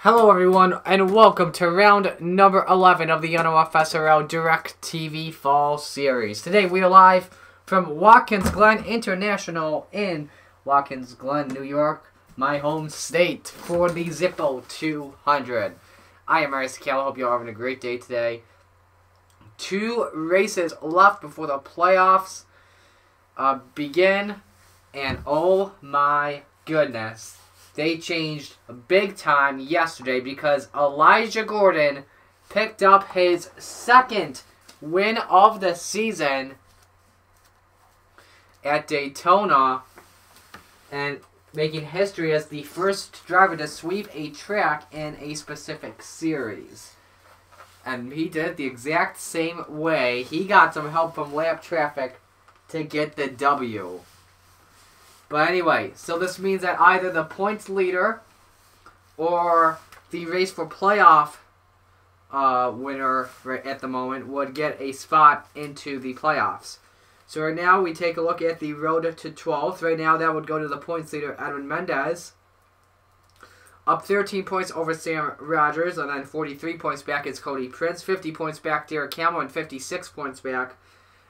Hello everyone, and welcome to round number 11 of the NOFSRL Directv Fall Series. Today we are live from Watkins Glen International in Watkins Glen, New York, my home state, for the Zippo 200. I am Marius Cal. I hope you're having a great day today. 2 races left before the playoffs begin, and oh my goodness. They changed big time yesterday because Elijah Gordon picked up his second win of the season at Daytona and making history as the first driver to sweep a track in a specific series. And he did it the exact same way. He got some help from lap traffic to get the W. But anyway, so this means that either the points leader or the race for playoff winner at the moment would get a spot into the playoffs. So right now we take a look at the road to 12th. Right now that would go to the points leader, Edwin Mendez. Up 13 points over Sam Rogers, and then 43 points back is Cody Prince. 50 points back, Derek Hamill, and 56 points back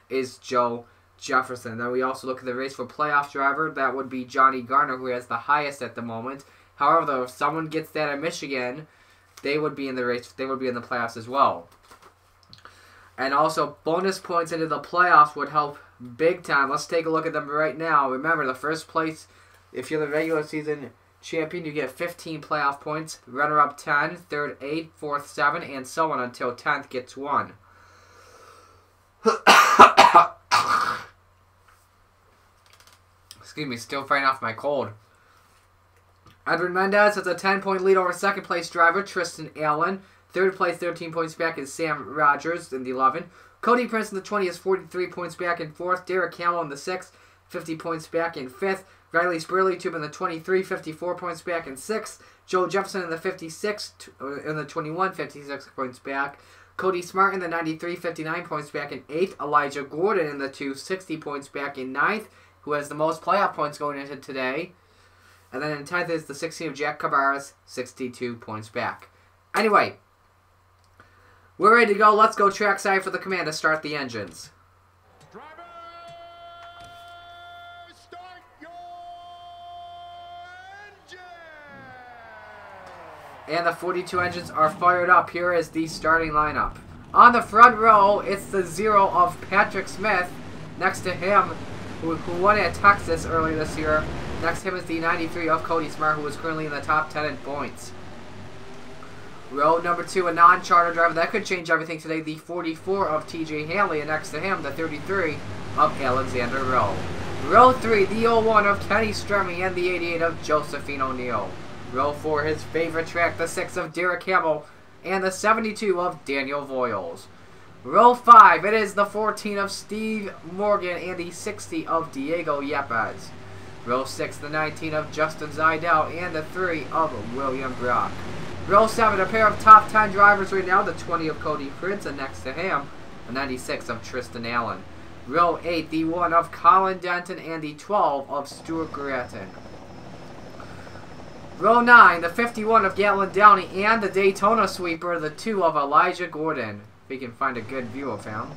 is Joe Jefferson. Then we also look at the race for playoff driver. That would be Johnny Garner, who has the highest at the moment. However, though, if someone gets that at Michigan, they would be in the race. They would be in the playoffs as well. And also, bonus points into the playoffs would help big time. Let's take a look at them right now. Remember, the first place, if you're the regular season champion, you get 15 playoff points. Runner-up 10, third 8, fourth 7, and so on until 10th gets 1. Excuse me, still fighting off my cold. Edwin Mendez has a 10-point lead over second place driver Tristan Allen. Third place, 13 points back, is Sam Rogers in the 11. Cody Prince in the 20 is 43 points back in 4th. Derek Hamill in the 6th, 50 points back in 5th. Riley Spurley in the 23, 54 points back in 6th. Joe Jefferson in the 56, in the 21, 56 points back. Cody Smart in the 93, 59 points back in 8th. Elijah Gordon in the 2, 60 points back in 9th. Who has the most playoff points going into today. And then in 10th is the 16 of Jack Cabarrus, 62 points back. Anyway, we're ready to go. Let's go trackside for the command to start the engines. Driver, start your engine! And the 42 engines are fired up. Here is the starting lineup. On the front row, it's the 0 of Patrick Smith. Next to him, who won at Texas earlier this year. Next to him is the 93 of Cody Smart, who is currently in the top 10 in points. Row number 2, a non-charter driver. That could change everything today. The 44 of TJ Hanley, and next to him, the 33 of Alexander Rowe. Row 3, the 01 of Kenny Stremme, and the 88 of Josephine O'Neill. Row 4, his favorite track, the 6 of Derek Hamill, and the 72 of Daniel Voiles. Row 5, it is the 14 of Steve Morgan and the 60 of Diego Yepes. Row 6, the 19 of Justin Zidell and the 3 of William Brock. Row 7, a pair of top 10 drivers right now, the 20 of Cody Prince, and next to him, the 96 of Tristan Allen. Row 8, the 1 of Colin Denton and the 12 of Stuart Gratton. Row 9, the 51 of Gatlin Downey and the Daytona sweeper, the 2 of Elijah Gordon. If we can find a good view of him.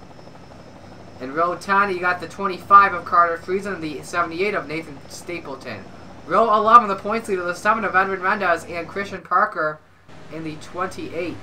In row 10, you got the 25 of Carter Friesen and the 78 of Nathan Stapleton. Row 11, the points leader, the 7 of Edwin Mendez and Christian Parker in the 28.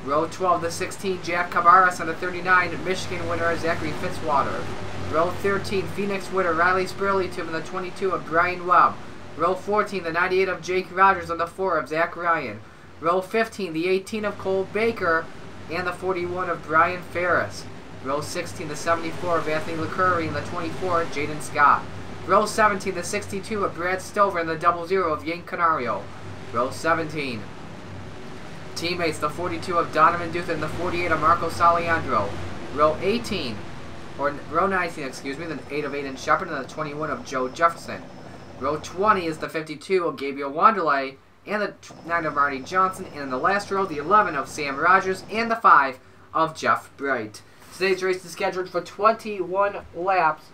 Row 12, the 16, Jack Cabarrus and the 39, Michigan winner Zachary Fitzwater. Row 13, Phoenix winner Riley Spurley and the 22 of Brian Webb. Row 14, the 98 of Jake Rogers and the 4 of Zach Ryan. Row 15, the 18 of Cole Baker, and the 41 of Brian Ferris. Row 16, the 74 of Anthony LeCurry, and the 24 of Jaden Scott. Row 17, the 62 of Brad Stover, and the 00 of Yank Canario. Row 17, teammates, the 42 of Donovan Duth, and the 48 of Marco Saliandro. Row 18, or row 19, excuse me, the 8 of Aiden Shepard, and the 21 of Joe Jefferson. Row 20 is the 52 of Gabriel Wanderlei, and the 9 of Marty Johnson, and in the last row, the 11 of Sam Rogers, and the 5 of Jeff Bright. Today's race is scheduled for 21 laps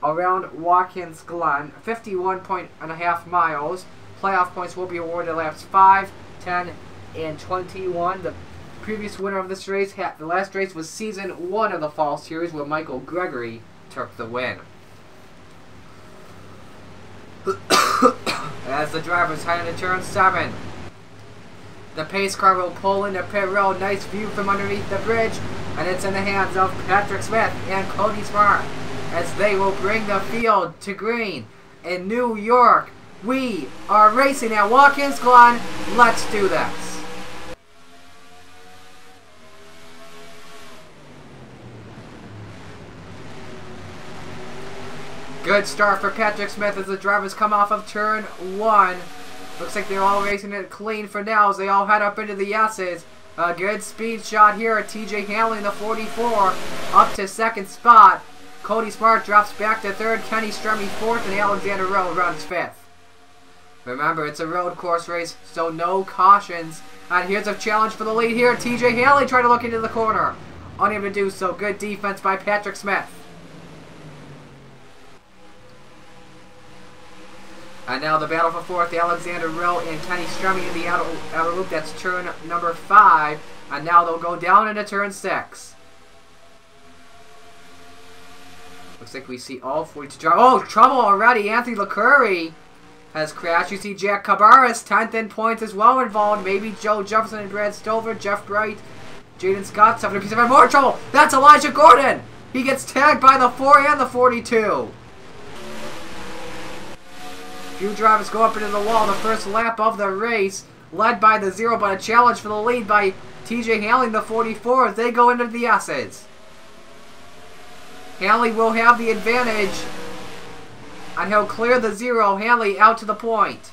around Watkins Glen, 51.5 miles, playoff points will be awarded laps 5, 10, and 21. The previous winner of this race, the last race was season 1 of the Fall Series, where Michael Gregory took the win. As the drivers head into turn 7, the pace car will pull into pit road. Nice view from underneath the bridge, and it's in the hands of Patrick Smith and Cody Smart as they will bring the field to green in New York. We are racing at Watkins Glen. Let's do this. Good start for Patrick Smith as the drivers come off of turn 1. Looks like they're all racing it clean for now as they all head up into the S's. A good speed shot here at TJ Hanley in the 44 up to second spot. Cody Smart drops back to third, Kenny Stremme fourth, and Alexander Rowe runs fifth. Remember, it's a road course race, so no cautions. And here's a challenge for the lead here. TJ Hanley trying to look into the corner. Unable to do so. Good defense by Patrick Smith. And now the battle for fourth, Alexander Rowe and Kenny Stremme in the outer loop. That's turn number 5. And now they'll go down into turn 6. Looks like we see all 42 drivers. Oh, trouble already. Anthony LeCurry has crashed. You see Jack Cabarrus, 10th in points as well involved. Maybe Joe Jefferson and Brad Stover, Jeff Bright, Jaden Scott suffering a piece of more trouble. That's Elijah Gordon. He gets tagged by the 4 and the 42. Few drivers go up into the wall. The first lap of the race, led by the 0, but a challenge for the lead by TJ Hanley, the 44, as they go into the S's. Hanley will have the advantage, and he'll clear the 0. Hanley out to the point.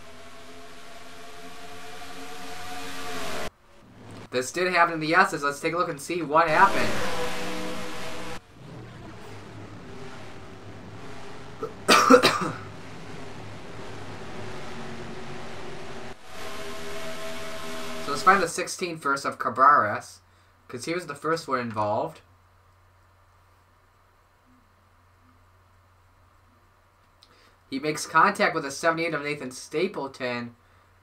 This did happen in the S's. Let's take a look and see what happened. So let's find the 16 first of Cabarrus, because he was the first one involved. He makes contact with a 78 of Nathan Stapleton,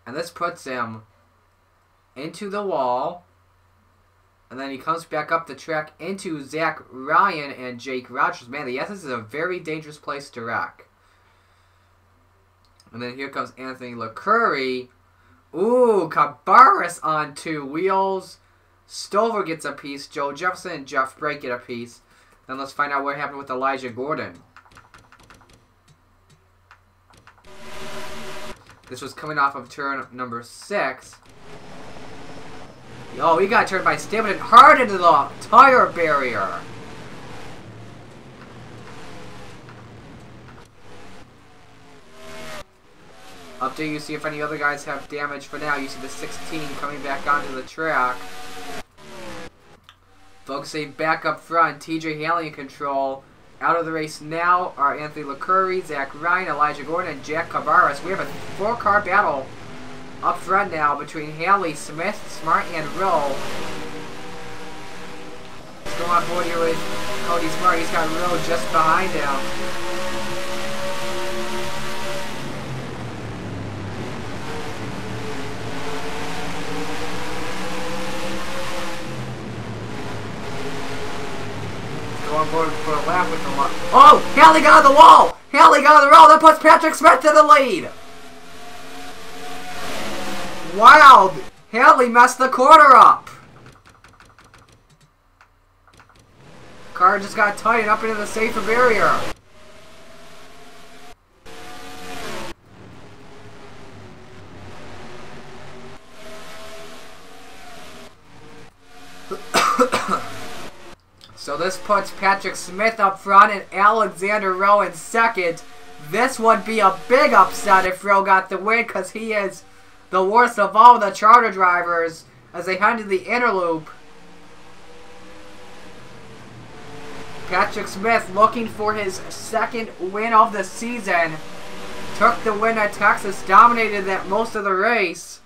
and this puts him into the wall. And then he comes back up the track into Zach Ryan and Jake Rogers. Man, the S's is a very dangerous place to wreck. And then here comes Anthony LeCurry. Ooh, Cabarrus on 2 wheels. Stover gets a piece. Joe Jefferson and Jeff Bright get a piece. Then let's find out what happened with Elijah Gordon. This was coming off of turn number 6. Oh, he got turned by Stapleton hard into the tire barrier. Up there you see if any other guys have damage. For now, you see the 16 coming back onto the track. Focusing back up front, TJ Hanley in control. Out of the race now are Anthony LeCurry, Zach Ryan, Elijah Gordon, and Jack Cabarrus. We have a 4-car battle up front now between Hanley, Smith, Smart, and Rowe. Let's go on board here with Cody Smart. He's got Rowe just behind him. On board for a lap with the wall. Oh! Hanley got on the wall! Hanley got on the roll! That puts Patrick Smith to the lead! Wow! Hanley messed the corner up! Car just got tightened up into the safer barrier. So this puts Patrick Smith up front and Alexander Rowe in second. This would be a big upset if Rowe got the win, because he is the worst of all the charter drivers as they head to the inner loop. Patrick Smith looking for his second win of the season. Took the win at Texas, dominated that most of the race.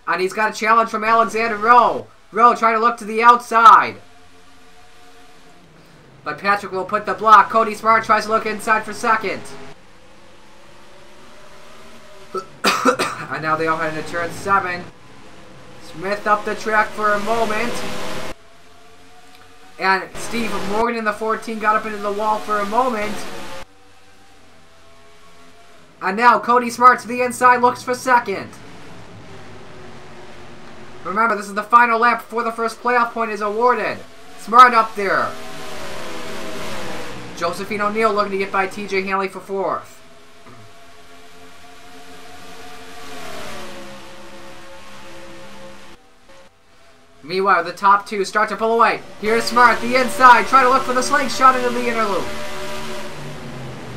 And he's got a challenge from Alexander Rowe. Rowe trying to look to the outside. But Patrick will put the block. Cody Smart tries to look inside for second. And And now they all head into turn 7. Smith up the track for a moment. And Steve Morgan in the 14 got up into the wall for a moment. And now Cody Smart to the inside looks for second. Remember, this is the final lap before the first playoff point is awarded. Smart up there. Josephine O'Neill looking to get by TJ Hanley for 4th. Meanwhile, the top 2 start to pull away. Here's Smart, the inside, trying to look for the slingshot into the inner loop.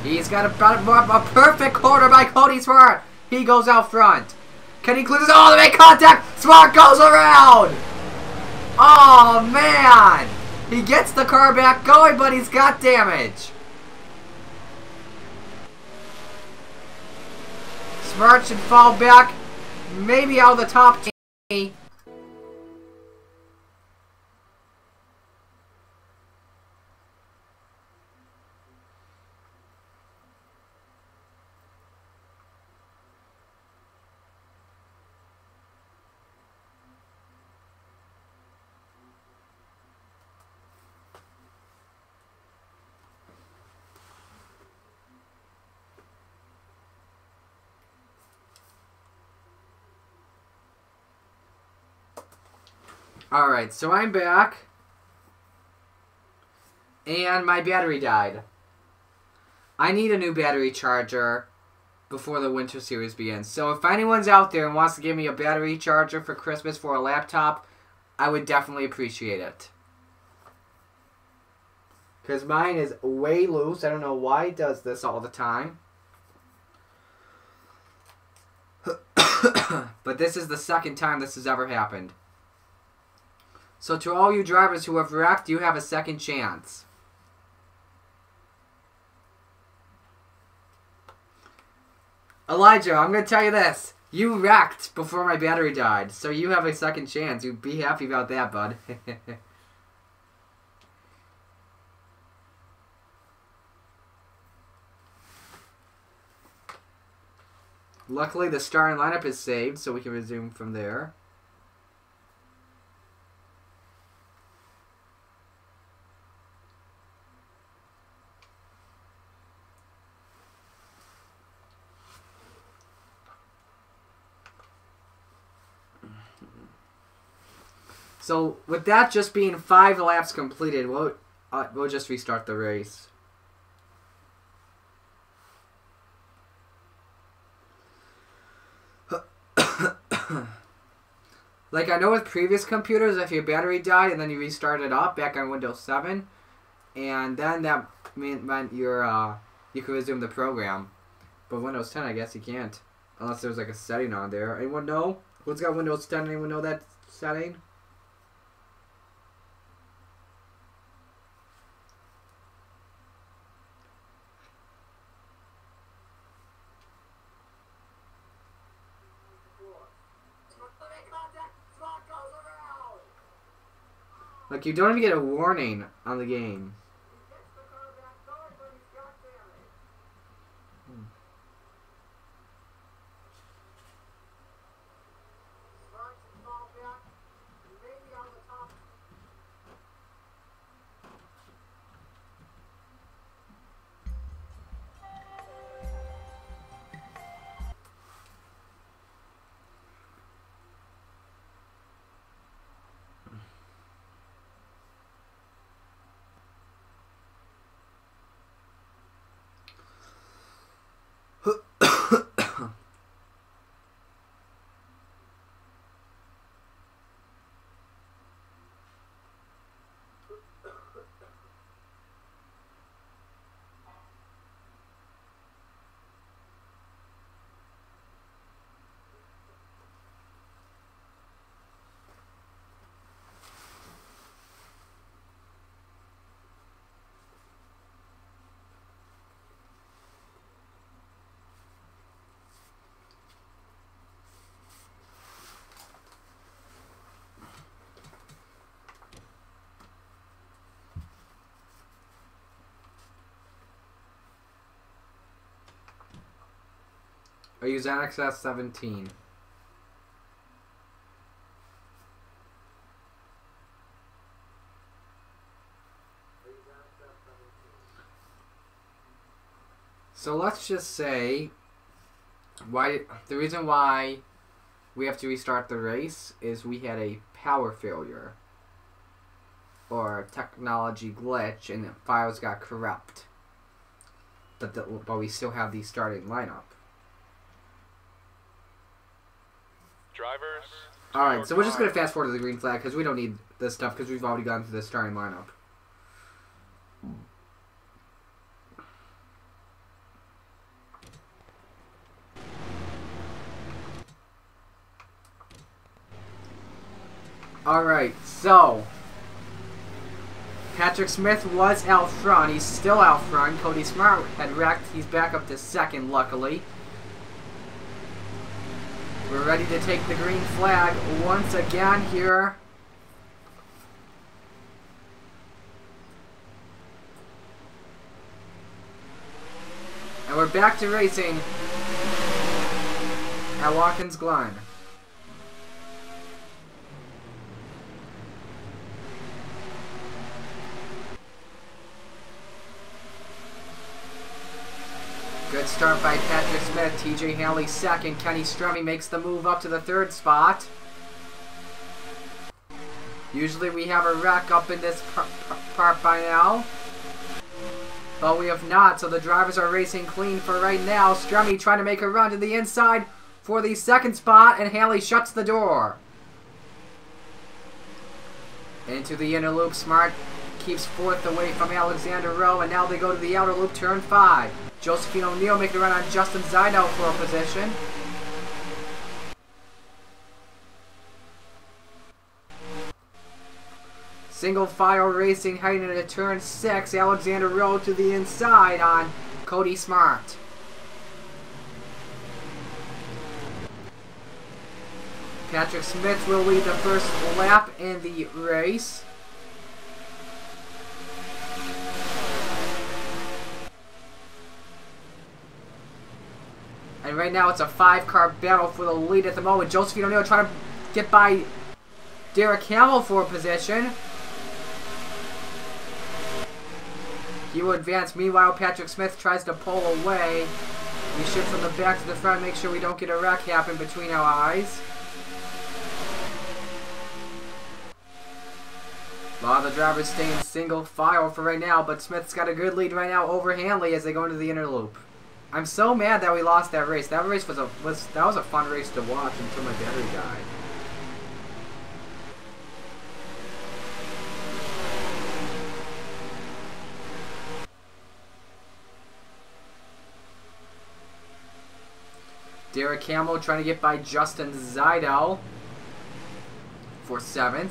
He's got a perfect corner by Cody Smart. He goes out front. Can he clear this? Oh, they make contact. Smart goes around. Oh, man. He gets the car back going, but he's got damage. Smart should fall back. Maybe out of the top 20. Alright, so I'm back. And my battery died. I need a new battery charger before the winter series begins. So if anyone's out there and wants to give me a battery charger for Christmas for a laptop, I would definitely appreciate it. Because mine is way loose. I don't know why it does this all the time. But this is the second time this has ever happened. So to all you drivers who have wrecked, you have a second chance. Elijah, I'm going to tell you this. You wrecked before my battery died, so you have a second chance. You'd be happy about that, bud. Luckily, the starting lineup is saved, so we can resume from there. So, with that just being 5 laps completed, we'll just restart the race. Like I know with previous computers, if your battery died and then you restart it up back on Windows 7, and then that meant you could resume the program. But Windows 10, I guess you can't, unless there's like a setting on there. Anyone know? Who's got Windows 10? Anyone know that setting? Like, you don't even get a warning on the game. I use NXS 17. So let's just say the reason why we have to restart the race is we had a power failure or technology glitch and the files got corrupt. But we still have the starting lineup. Drivers. Alright, so we're just going to fast forward to the green flag because we don't need this stuff because we've already gone through the starting lineup. Alright, so Patrick Smith was out front. He's still out front. Cody Smart had wrecked. He's back up to second, luckily. We're ready to take the green flag once again here. And we're back to racing at Watkins Glen. Good start by Patrick Smith. TJ Haley second. Kenny Strummy makes the move up to the third spot. Usually we have a wreck up in this part by now. But we have not, so the drivers are racing clean for right now. Strummy trying to make a run to the inside for the second spot, and Haley shuts the door. Into the inner loop. Smart keeps fourth away from Alexander Rowe, and now they go to the outer loop, turn 5. Josephine O'Neill making a run on Justin Zidell for a position. Single file racing heading into turn 6. Alexander Rowe to the inside on Cody Smart. Patrick Smith will lead the first lap in the race. And right now it's a 5-car battle for the lead at the moment. Josephine O'Neill trying to get by Derek Hamill for a position. He will advance. Meanwhile, Patrick Smith tries to pull away. We shift from the back to the front, make sure we don't get a wreck happen between our eyes. A lot of the drivers stay in single file for right now, but Smith's got a good lead right now over Hanley as they go into the inner loop. I'm so mad that we lost that race. That race was a fun race to watch until my battery died. Derek Hamill trying to get by Justin Zidell for 7th.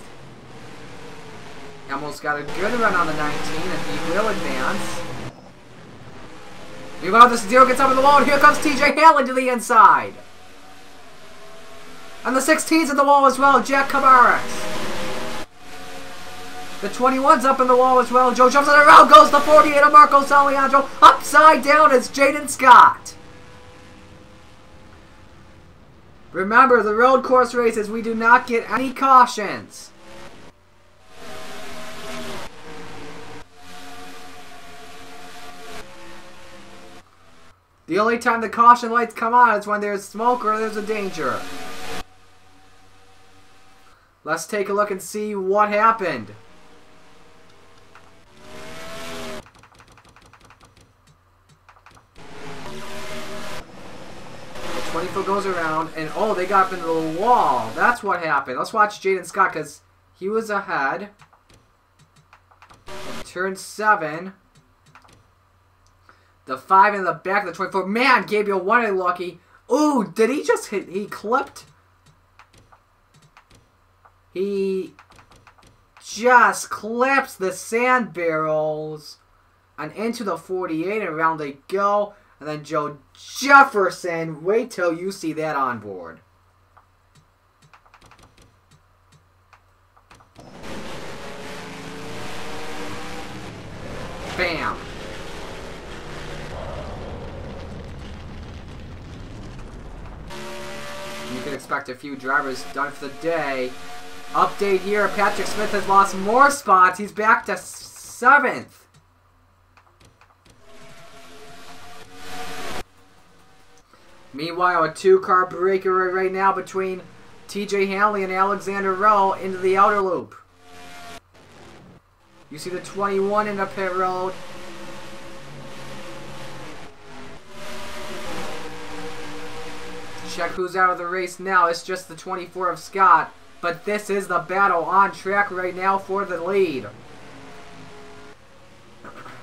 Hamill's got a good run on the 19, and he will advance. Meanwhile, the Zero gets up in the wall, and here comes TJ Haley to the inside. And the 16's in the wall as well, Jack Cabarrus. The 21's up in the wall as well. Joe jumps on the round, goes the 48 of Marco Saliandro. Upside down is Jaden Scott. Remember, the road course races, we do not get any cautions. The only time the caution lights come on is when there's smoke or there's a danger. Let's take a look and see what happened. The 20-foot goes around, and oh, they got up into the wall. That's what happened. Let's watch Jaden Scott, because he was ahead. Turn 7. The 5 in the back of the 24. Man, Gabriel wanted lucky. Ooh, did he just hit? He clipped. He just clips the sand barrels and into the 48, and around they go. And then Joe Jefferson, wait till you see that on board. Bam. You can expect a few drivers done for the day. Update here, Patrick Smith has lost more spots. He's back to 7th. Meanwhile, a 2-car breaker right now between TJ Hanley and Alexander Rowe into the outer loop. You see the 21 in the pit road. Check who's out of the race now. It's just the 24 of Scott. But this is the battle on track right now for the lead.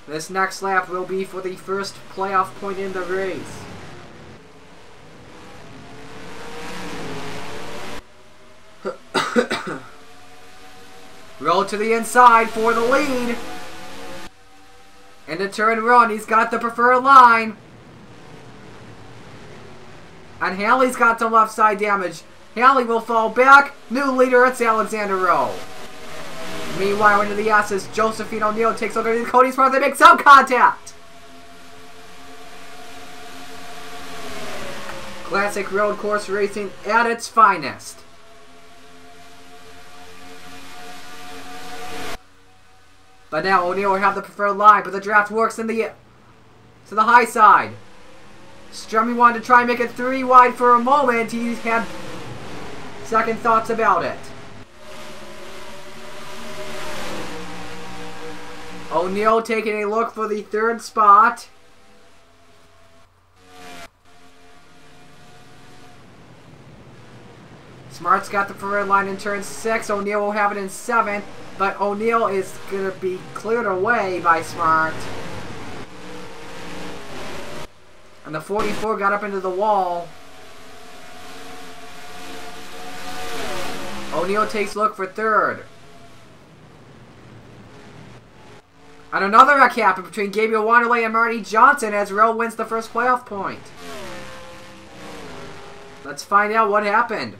This next lap will be for the first playoff point in the race. Roll to the inside for the lead. Into turn run, he's got the preferred line. And Haley's got some left side damage. Haley will fall back. New leader, it's Alexander Rowe. Meanwhile, into the S's, Josephine O'Neill takes over to Cody Smart. They make some contact. Classic road course racing at its finest. But now O'Neill will have the preferred line, but the draft works in the to the high side. Strummy wanted to try and make it 3 wide for a moment. He had second thoughts about it. O'Neill taking a look for the 3rd spot. Smart's got the preferred line in turn 6. O'Neill will have it in 7. But O'Neill is going to be cleared away by Smart. And the 44 got up into the wall. O'Neill takes a look for 3rd. And another wreck happened between Gabriel Wanderley and Marty Johnson as Rowe wins the first playoff point. Let's find out what happened.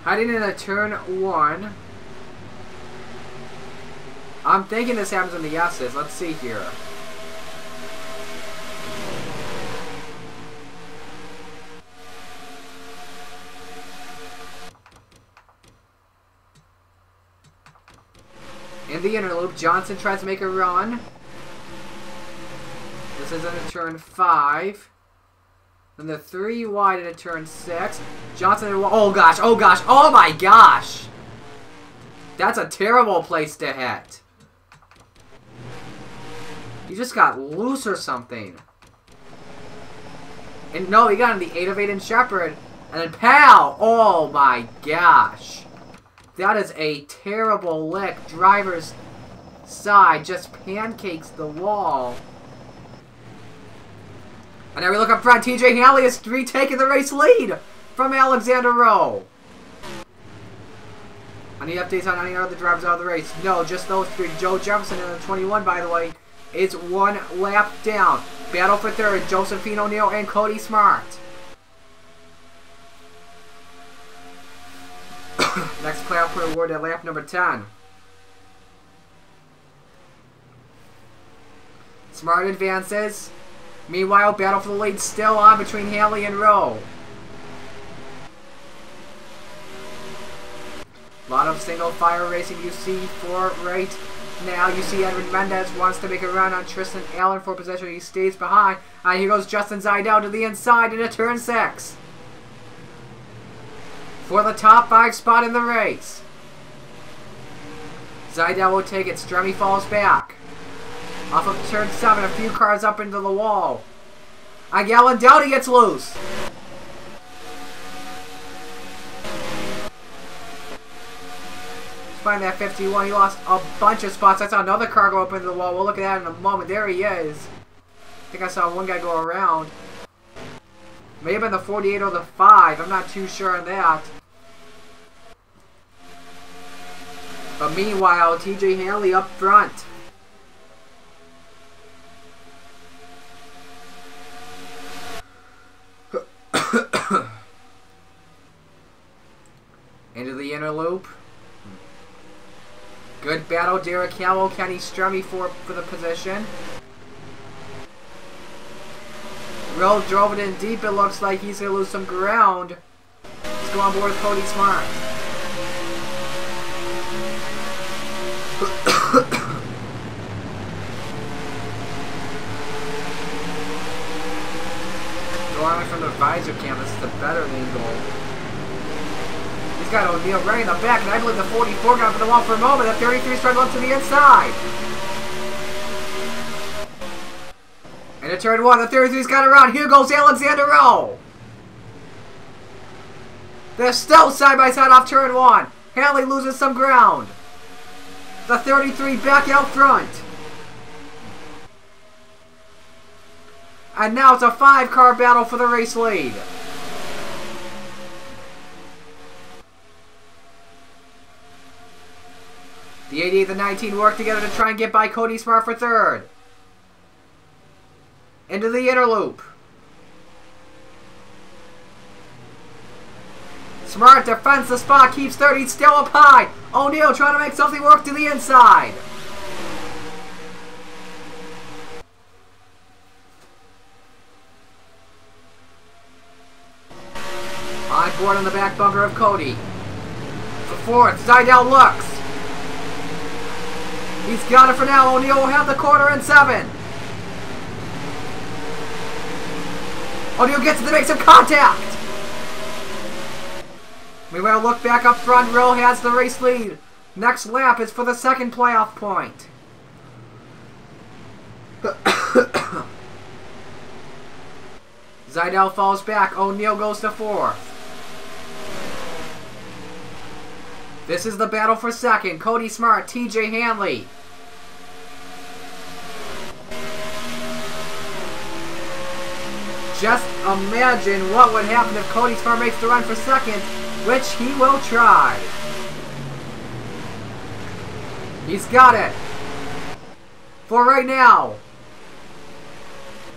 Heading into turn 1. I'm thinking this happens in the S's. Let's see here. In the inner loop, Johnson tries to make a run. This is into turn 5. Then the 3 wide into turn 6. Johnson, oh gosh, oh gosh, oh my gosh! That's a terrible place to hit. You just got loose or something. And no, he got in the 8 of Aiden Shepard. And then pow! Oh my gosh. That is a terrible lick. Driver's side just pancakes the wall. And now we look up front. TJ Hanley is retaking the race lead from Alexander Rowe. Any updates on any other drivers out of the race? No, just those 3. Joe Jefferson in the 21, by the way, is 1 lap down. Battle for 3rd, Josephine O'Neill and Cody Smart. Next playoff point award at lap number 10. Smart advances. Meanwhile, battle for the lead still on between Hanley and Rowe. A lot of single fire racing you see for right now. You see Edwin Mendez wants to make a run on Tristan Allen for possession. He stays behind. And here goes Justin Zidell to the inside into turn 6. For the top 5 spot in the race. Zidell will take it. Strummy falls back. Off of turn 7, a few cars up into the wall. And Gallon Dowdy gets loose. Find that 51. He lost a bunch of spots. I saw another car go up into the wall. We'll look at that in a moment. There he is. I think I saw one guy go around. May have been the 48 or the 5. I'm not too sure on that. But meanwhile, TJ Hanley up front. Into the inner loop. Good battle, Derek Howell, Kenny Strummy for the position. Rowe drove it in deep. It looks like he's going to lose some ground. Let's go on board with Cody Smart. visor cam. This is a better angle. He's got O'Neal right in the back, and I believe the 44 got up in the wall for a moment. The 33 struggled up to the inside. And in turn 1, the 33's got around. Here goes Alexander Rowe. They're still side by side off turn 1. Hanley loses some ground. The 33 back out front. And now it's a 5-car battle for the race lead. The 88 and 19 work together to try and get by Cody Smart for 3rd. Into the inner loop. Smart defends the spot, keeps 30 still up high. O'Neal trying to make something work to the inside. On board on the back bumper of Cody. For 4th, Zidell looks. He's got it for now. O'Neal will have the corner in 7. O'Neal gets it to make some contact. Meanwhile, look back up front. Rowe has the race lead. Next lap is for the 2nd playoff point. Zidell falls back. O'Neal goes to 4th. This is the battle for 2nd. Cody Smart, TJ Hanley. Just imagine what would happen if Cody Smart makes the run for 2nd, which he will try. He's got it. For right now.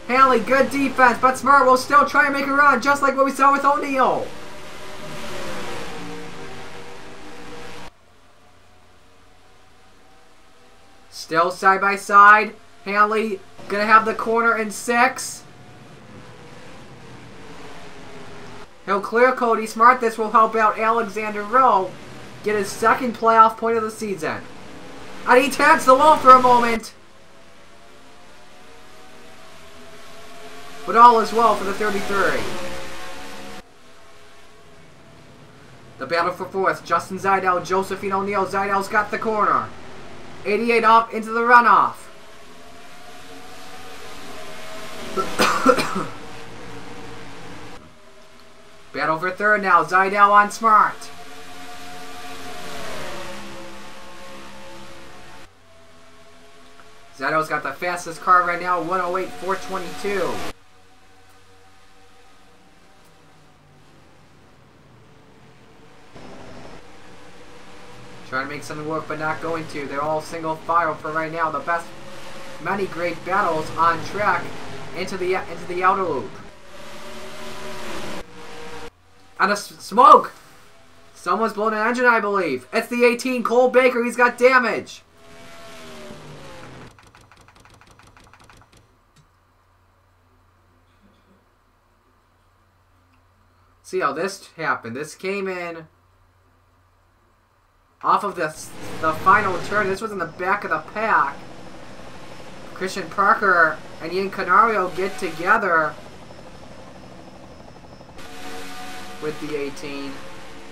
Hanley, good defense, but Smart will still try and make a run, just like what we saw with O'Neal. Still side by side. Hanley gonna have the corner in 6. He'll clear Cody Smart. This will help out Alexander Rowe get his 2nd playoff point of the season. And he taps the wall for a moment. But all is well for the 33. The battle for 4th. Justin Zidell, Josephine O'Neal. Zidell's got the corner. 88 up into the runoff. Battle for 3rd now. Zidell on Smart. Zidell's got the fastest car right now, 108.422. Trying to make something work, but not going to. They're all single file for right now. The best, many great battles on track into the outer loop. And a smoke! Someone's blown an engine, I believe. It's the 18, Cole Baker. He's got damage. See how this happened. This came in off of the final turn. This was in the back of the pack. Christian Parker and Ian Canario get together with the 18.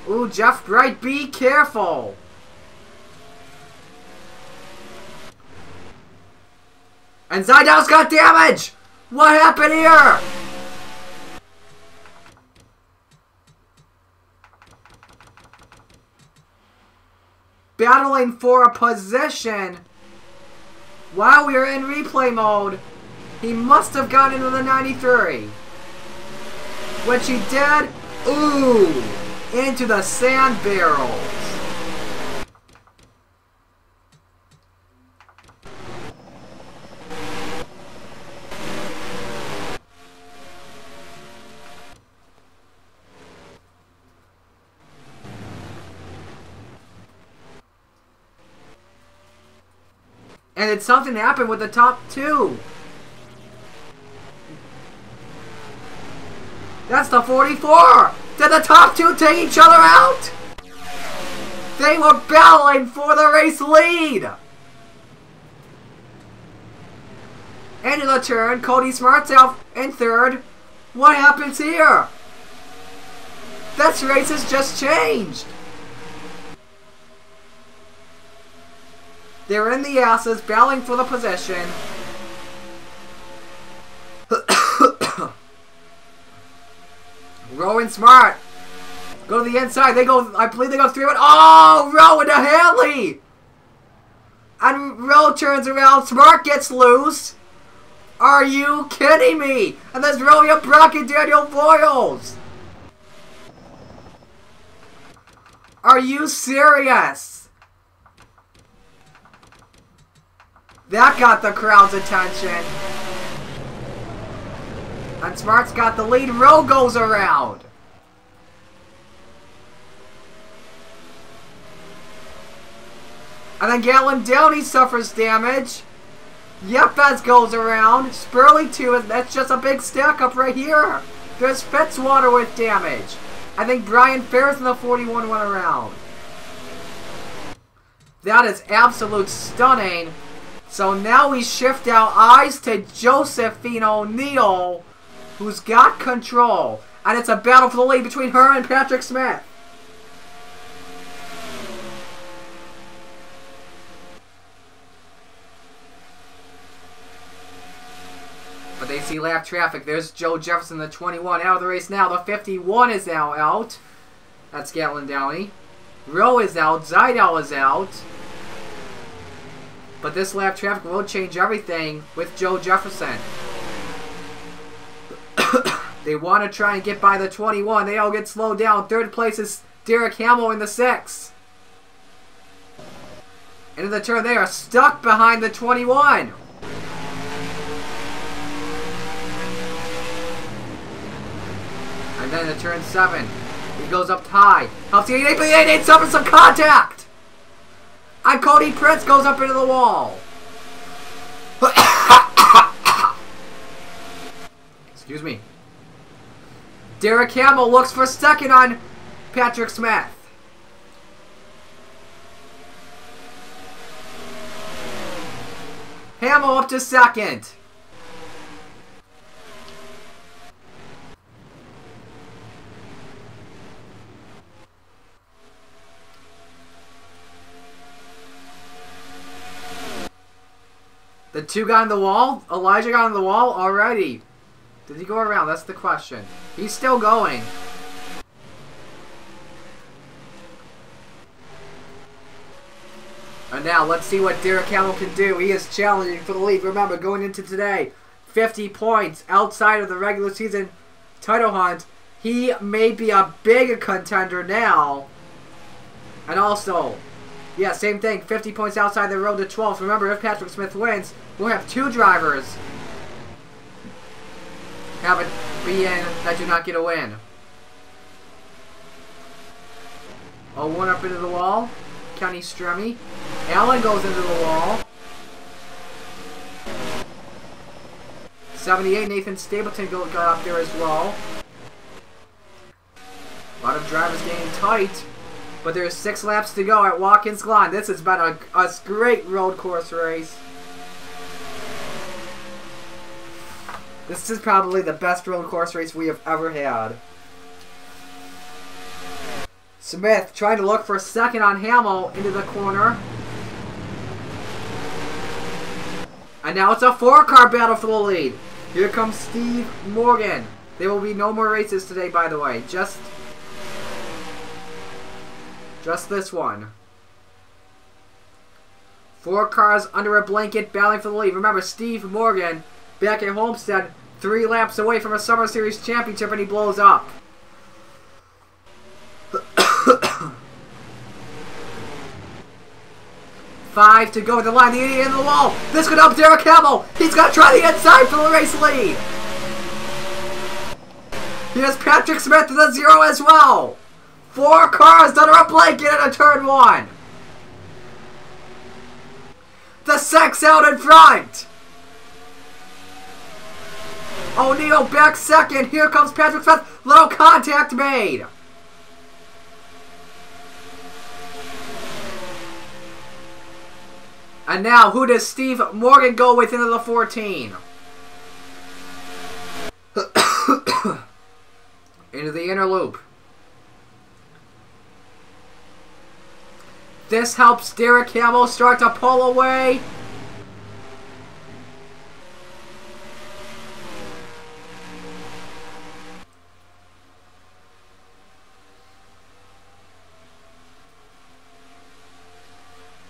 Ooh, Jeff Bright, be careful! And Zidell's got damage! What happened here? Battling for a position while we are in replay mode. He must have gotten into the 93. Which he did. Ooh! Into the sand barrels. And it's something happened with the top 2. That's the 44! Did the top 2 take each other out? They were battling for the race lead! Into the turn, Cody Smart's out in 3rd. What happens here? This race has just changed. They're in the S's, battling for the position. Rowan Smart. Go to the inside. They go, I believe they go 3-1. Oh, Rowan to Hanley. And Rowe turns around. Smart gets loose. Are you kidding me? And there's Romeo Brock and Daniel Boyles. Are you serious? That got the crowd's attention. And Smart's got the lead. Rowe goes around. And then Gatlin Downey suffers damage. Yepes goes around. Spurley too. That's just a big stack up right here. There's Fitzwater with damage. I think Brian Ferris in the 41 went around. That is absolute stunning. So now we shift our eyes to Josephine O'Neill, who's got control. And it's a battle for the lead between her and Patrick Smith. But they see lap traffic. There's Joe Jefferson, the 21, out of the race now. The 51 is now out. That's Gatlin Downey. Rowe is out. Zidell is out. But this lap traffic will change everything with Joe Jefferson. They want to try and get by the 21. They all get slowed down. Third place is Derek Hamill in the 6. Into the turn, they are stuck behind the 21. And then the turn 7. He goes up high. Helps the 88, but the 88 suffers some contact. And Cody Prince goes up into the wall. Excuse me. Derek Hamill looks for second on Patrick Smith. Hamill up to second. The 2 got on the wall? Elijah got on the wall already. Did he go around? That's the question. He's still going. And now, let's see what Derek Hamill can do. He is challenging for the lead. Remember, going into today, 50 points outside of the regular season title hunt. He may be a big contender now. And also, yeah, same thing. 50 points outside the road to 12th. Remember, if Patrick Smith wins, we'll have 2 drivers have it be in that do not get a win. Oh, one up into the wall. Kenny Stremme. Allen goes into the wall. 78, Nathan Stapleton got up there as well. A lot of drivers getting tight. But there's 6 laps to go at Watkins Glen. This has been a great road course race. This is probably the best road course race we have ever had. Smith trying to look for second on Hamill into the corner. And now it's a 4-car battle for the lead. Here comes Steve Morgan. There will be no more races today, by the way. Just this one. 4 cars under a blanket battling for the lead. Remember, Steve Morgan, back at Homestead, 3 laps away from a Summer Series championship, and he blows up. Five to go at the line. The 88 in the wall. This could help Derek Hamill. He's going to try the inside for the race lead. Here's Patrick Smith to the 0 as well. 4 cars under a blanket in a turn 1. The 6 out in front. O'Neill back second. Here comes Patrick Smith. Little contact made. And now, who does Steve Morgan go with into the 14? Into the inner loop. This helps Derek Hamill start to pull away.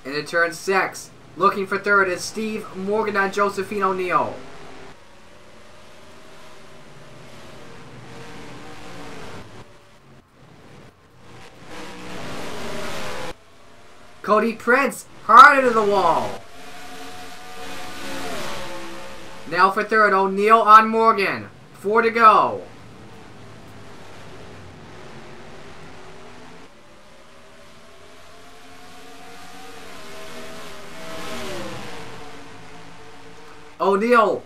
Into turn 6. Looking for third is Steve Morgan and Josephine O'Neill. Cody Prince, hard into the wall. Now for third, O'Neill on Morgan. 4 to go. O'Neill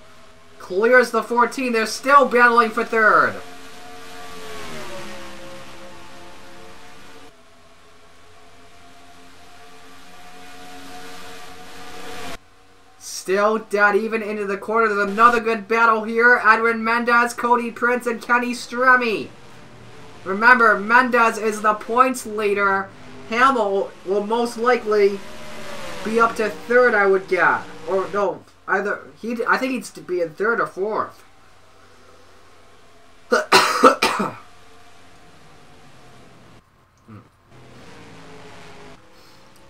clears the 14. They're still battling for third. Still dead even into the quarter. There's another good battle here. Edwin Mendez, Cody Prince, and Kenny Stremme. Remember, Mendez is the points leader. Hamill will most likely be up to third, I would guess. Or no, I think he's to be in third or fourth.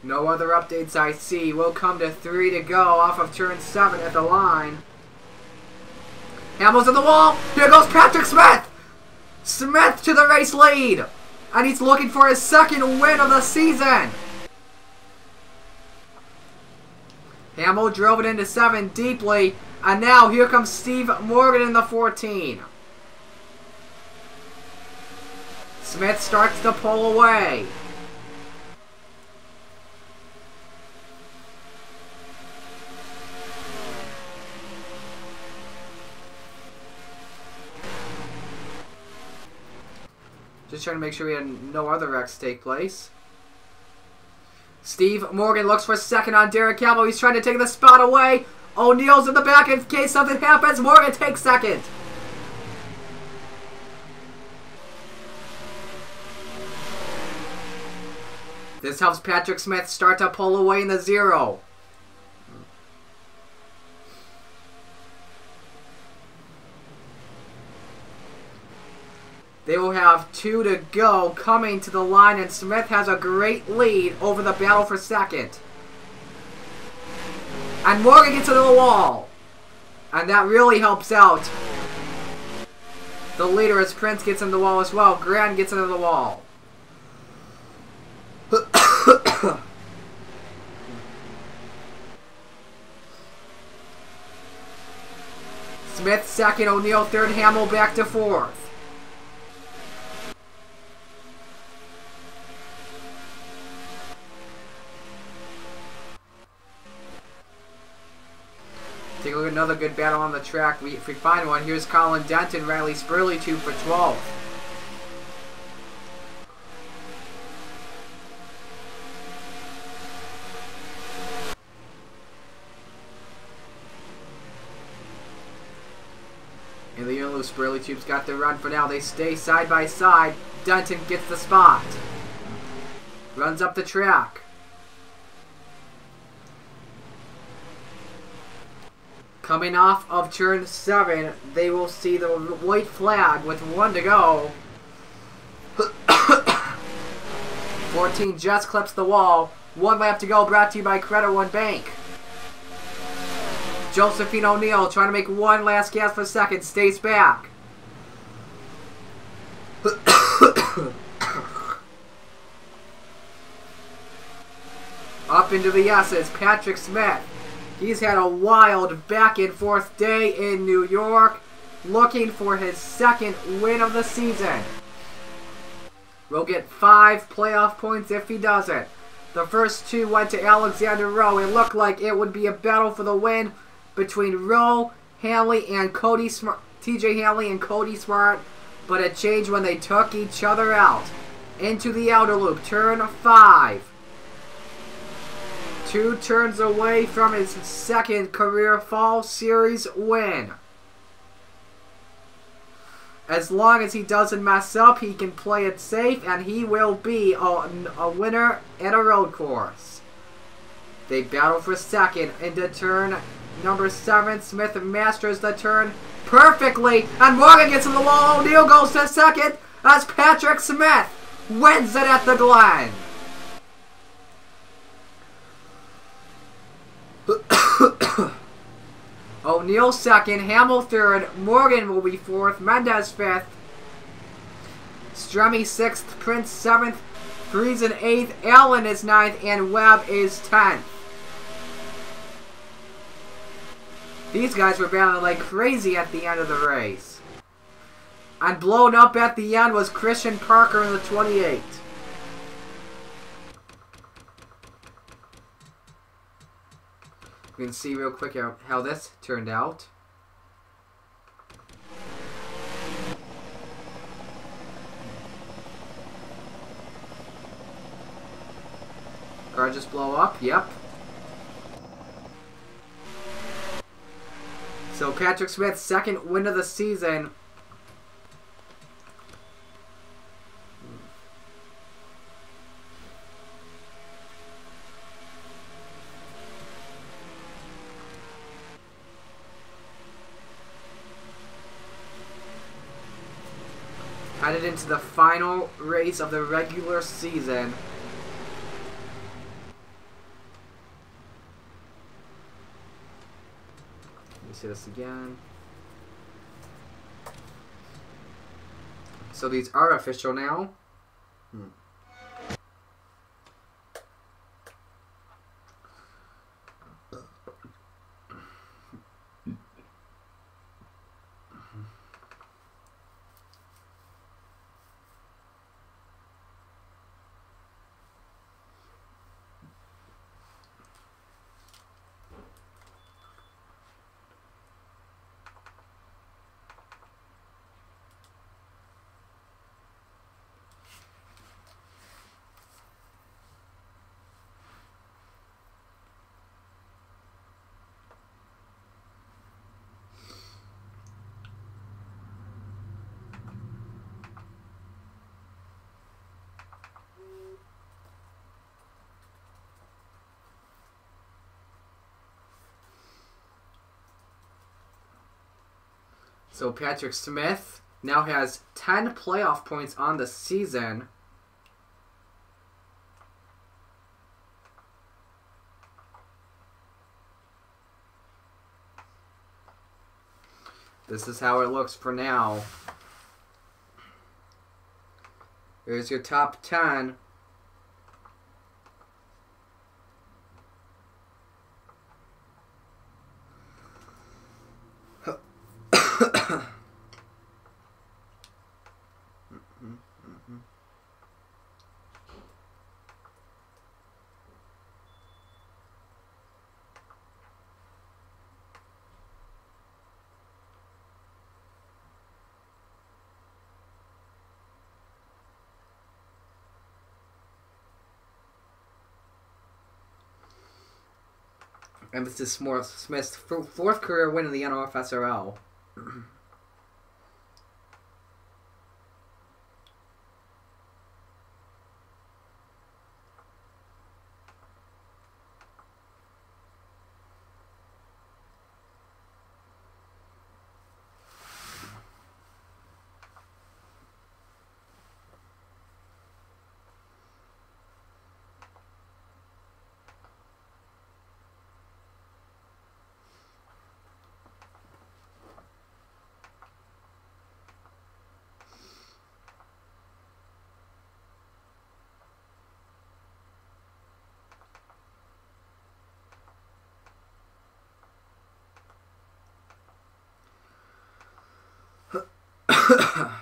No other updates I see. We'll come to 3 to go off of turn 7 at the line. Hamill's in the wall. Here goes Patrick Smith. Smith to the race lead. And he's looking for his second win of the season. Hamill drove it into 7 deeply. And now here comes Steve Morgan in the 14. Smith starts to pull away. Just trying to make sure we had no other wrecks take place. Steve Morgan looks for second on Derek Hamill. He's trying to take the spot away. O'Neill's in the back in case something happens. Morgan takes second. This helps Patrick Smith start to pull away in the 0. They will have 2 to go coming to the line, and Smith has a great lead over the battle for second. And Morgan gets into the wall. And that really helps out the leader as Prince gets into the wall as well. Grant gets into the wall. Smith second, O'Neill third, Hamill back to fourth. Take a look at another good battle on the track. If we find one, here's Colin Denton, Riley Spurley, 2 for 12. And the yellow Spurley Tubes got the run for now. They stay side by side. Denton gets the spot. Runs up the track. Coming off of turn 7, they will see the white flag with 1 to go. 14 just clips the wall. 1 lap to go, brought to you by Credit One Bank. Josephine O'Neill trying to make one last gasp for second. Stays back. Up into the S's, Patrick Smith. He's had a wild back and forth day in New York, looking for his second win of the season. We'll get 5 playoff points if he doesn't. The first 2 went to Alexander Rowe. It looked like it would be a battle for the win between Rowe, Hanley, and Cody Smart, TJ Hanley and Cody Smart, but it changed when they took each other out. Into the outer loop, turn 5. 2 turns away from his second career Fall Series win. As long as he doesn't mess up, he can play it safe, and he will be a winner at a road course. They battle for second into turn number 7. Smith masters the turn perfectly, and Morgan gets in the wall. O'Neal goes to second as Patrick Smith wins it at the Glen. O'Neal second, Hamill third, Morgan will be fourth, Mendez fifth, Stremme sixth, Prince seventh, Friesen eighth, Allen is ninth, and Webb is 10th. These guys were battling like crazy at the end of the race. And blown up at the end was Christian Parker in the 28. We can see real quick how this turned out. Car just blow up, yep. So Patrick Smith's second win of the season. Headed into the final race of the regular season. Let me see this again. So these are official now. So Patrick Smith now has 10 playoff points on the season. This is how it looks for now. Here's your top 10. And this is Smith's fourth career win in the NOFSRL.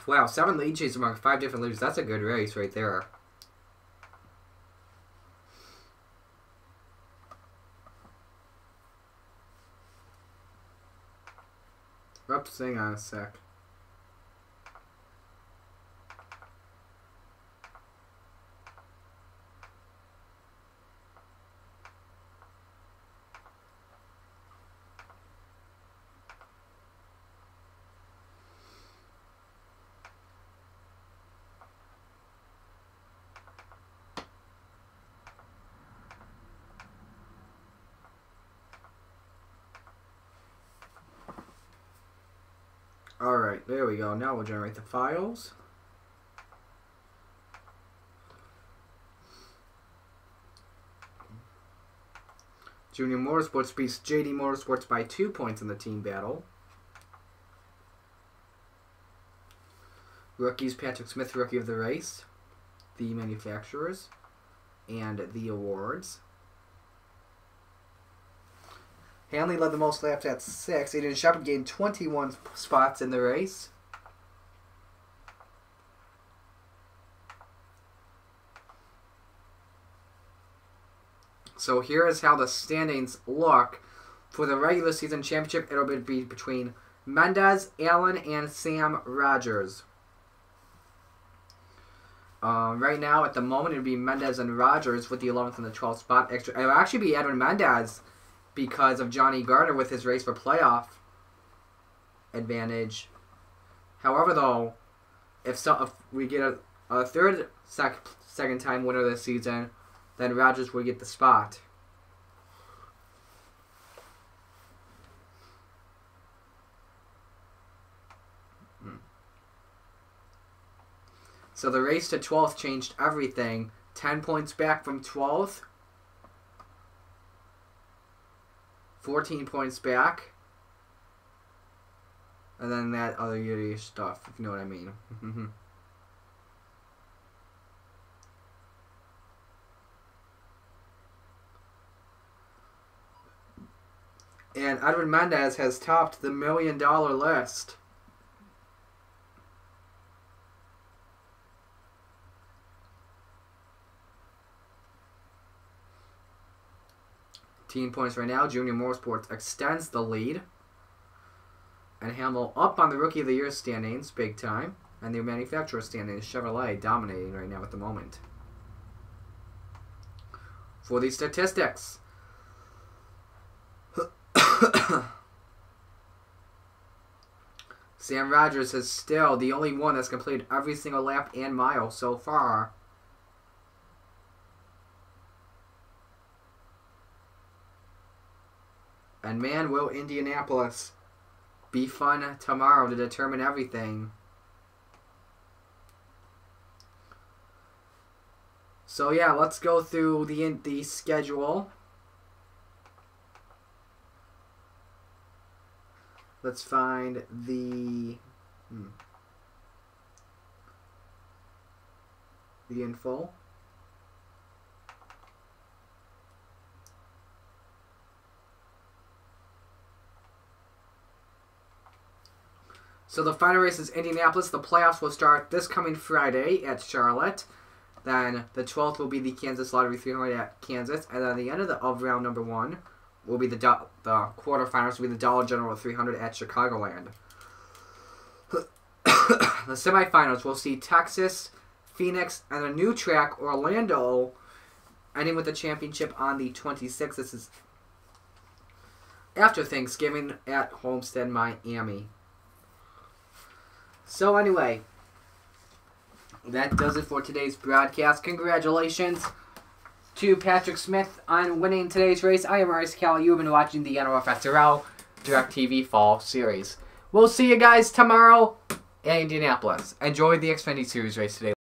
Wow, 7 lead chases among 5 different leaders. That's a good race right there. Oops, hang on a sec. there we go. Now we'll generate the files. Junior Motorsports beats JD Motorsports by 2 points in the team battle. Rookies, Patrick Smith, Rookie of the Race. The manufacturers. And the awards. Hanley led the most laps at 6. Adrian Shepard gained 21 spots in the race. So here is how the standings look. For the regular season championship, it'll be between Mendez, Allen, and Sam Rogers. Right now, at the moment, it'll be Mendez and Rogers with the 11th and the 12th spot. It'll actually be Edwin Mendez because of Johnny Gardner with his race for playoff advantage. However, though, if we get a third second time winner this season, then Rogers will get the spot. So the race to 12th changed everything. 10 points back from 12th. 14 points back. And then that other yuri stuff, if you know what I mean. And Edwin Mendez has topped the $1 million list. Team points right now. Junior Motorsports extends the lead. And Hamill up on the Rookie of the Year standings, big time. And the manufacturer standings, Chevrolet, dominating right now at the moment. For the statistics. Sam Rogers is still the only one that's completed every single lap and mile so far. And man, will Indianapolis be fun tomorrow to determine everything. So yeah, let's go through the schedule. Let's find the info. So the final race is Indianapolis. The playoffs will start this coming Friday at Charlotte. Then the 12th will be the Kansas Lottery 300 at Kansas. And then the end of round number 1 will be the quarterfinals will be the Dollar General 300 at Chicagoland. The semifinals will see Texas, Phoenix, and a new track, Orlando, ending with the championship on the 26th. This is after Thanksgiving at Homestead, Miami. So anyway, that does it for today's broadcast. Congratulations to Patrick Smith on winning today's race. I am Maurice Cal. You have been watching the NOFSRL Directv Fall Series. We'll see you guys tomorrow in Indianapolis. Enjoy the Xfinity Series race today.